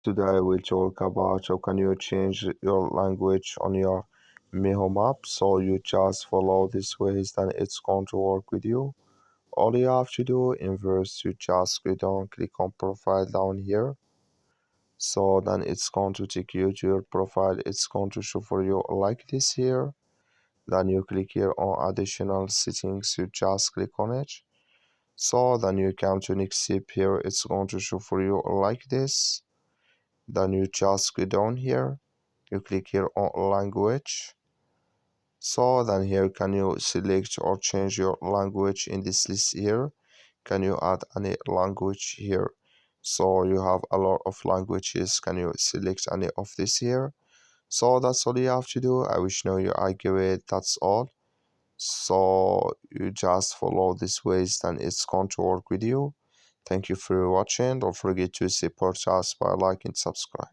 Today I will talk about how can you change your language on your Meho map. So you just follow these ways, then it's going to work with you. All you have to do in first you just go down, click on profile down here. So then it's going to take you to your profile. It's going to show for you like this here. Then you click here on additional settings. You just click on it. So then you come to next step here. It's going to show for you like this. Then you just go down here, you click here on language. So then here can you select or change your language in this list here. Can you add any language here? So you have a lot of languages. Can you select any of this here? So that's all you have to do. I wish you know you accurate. That's all. So you just follow these ways, then it's going to work with you. Thank you for watching. Don't forget to support us by liking and subscribe.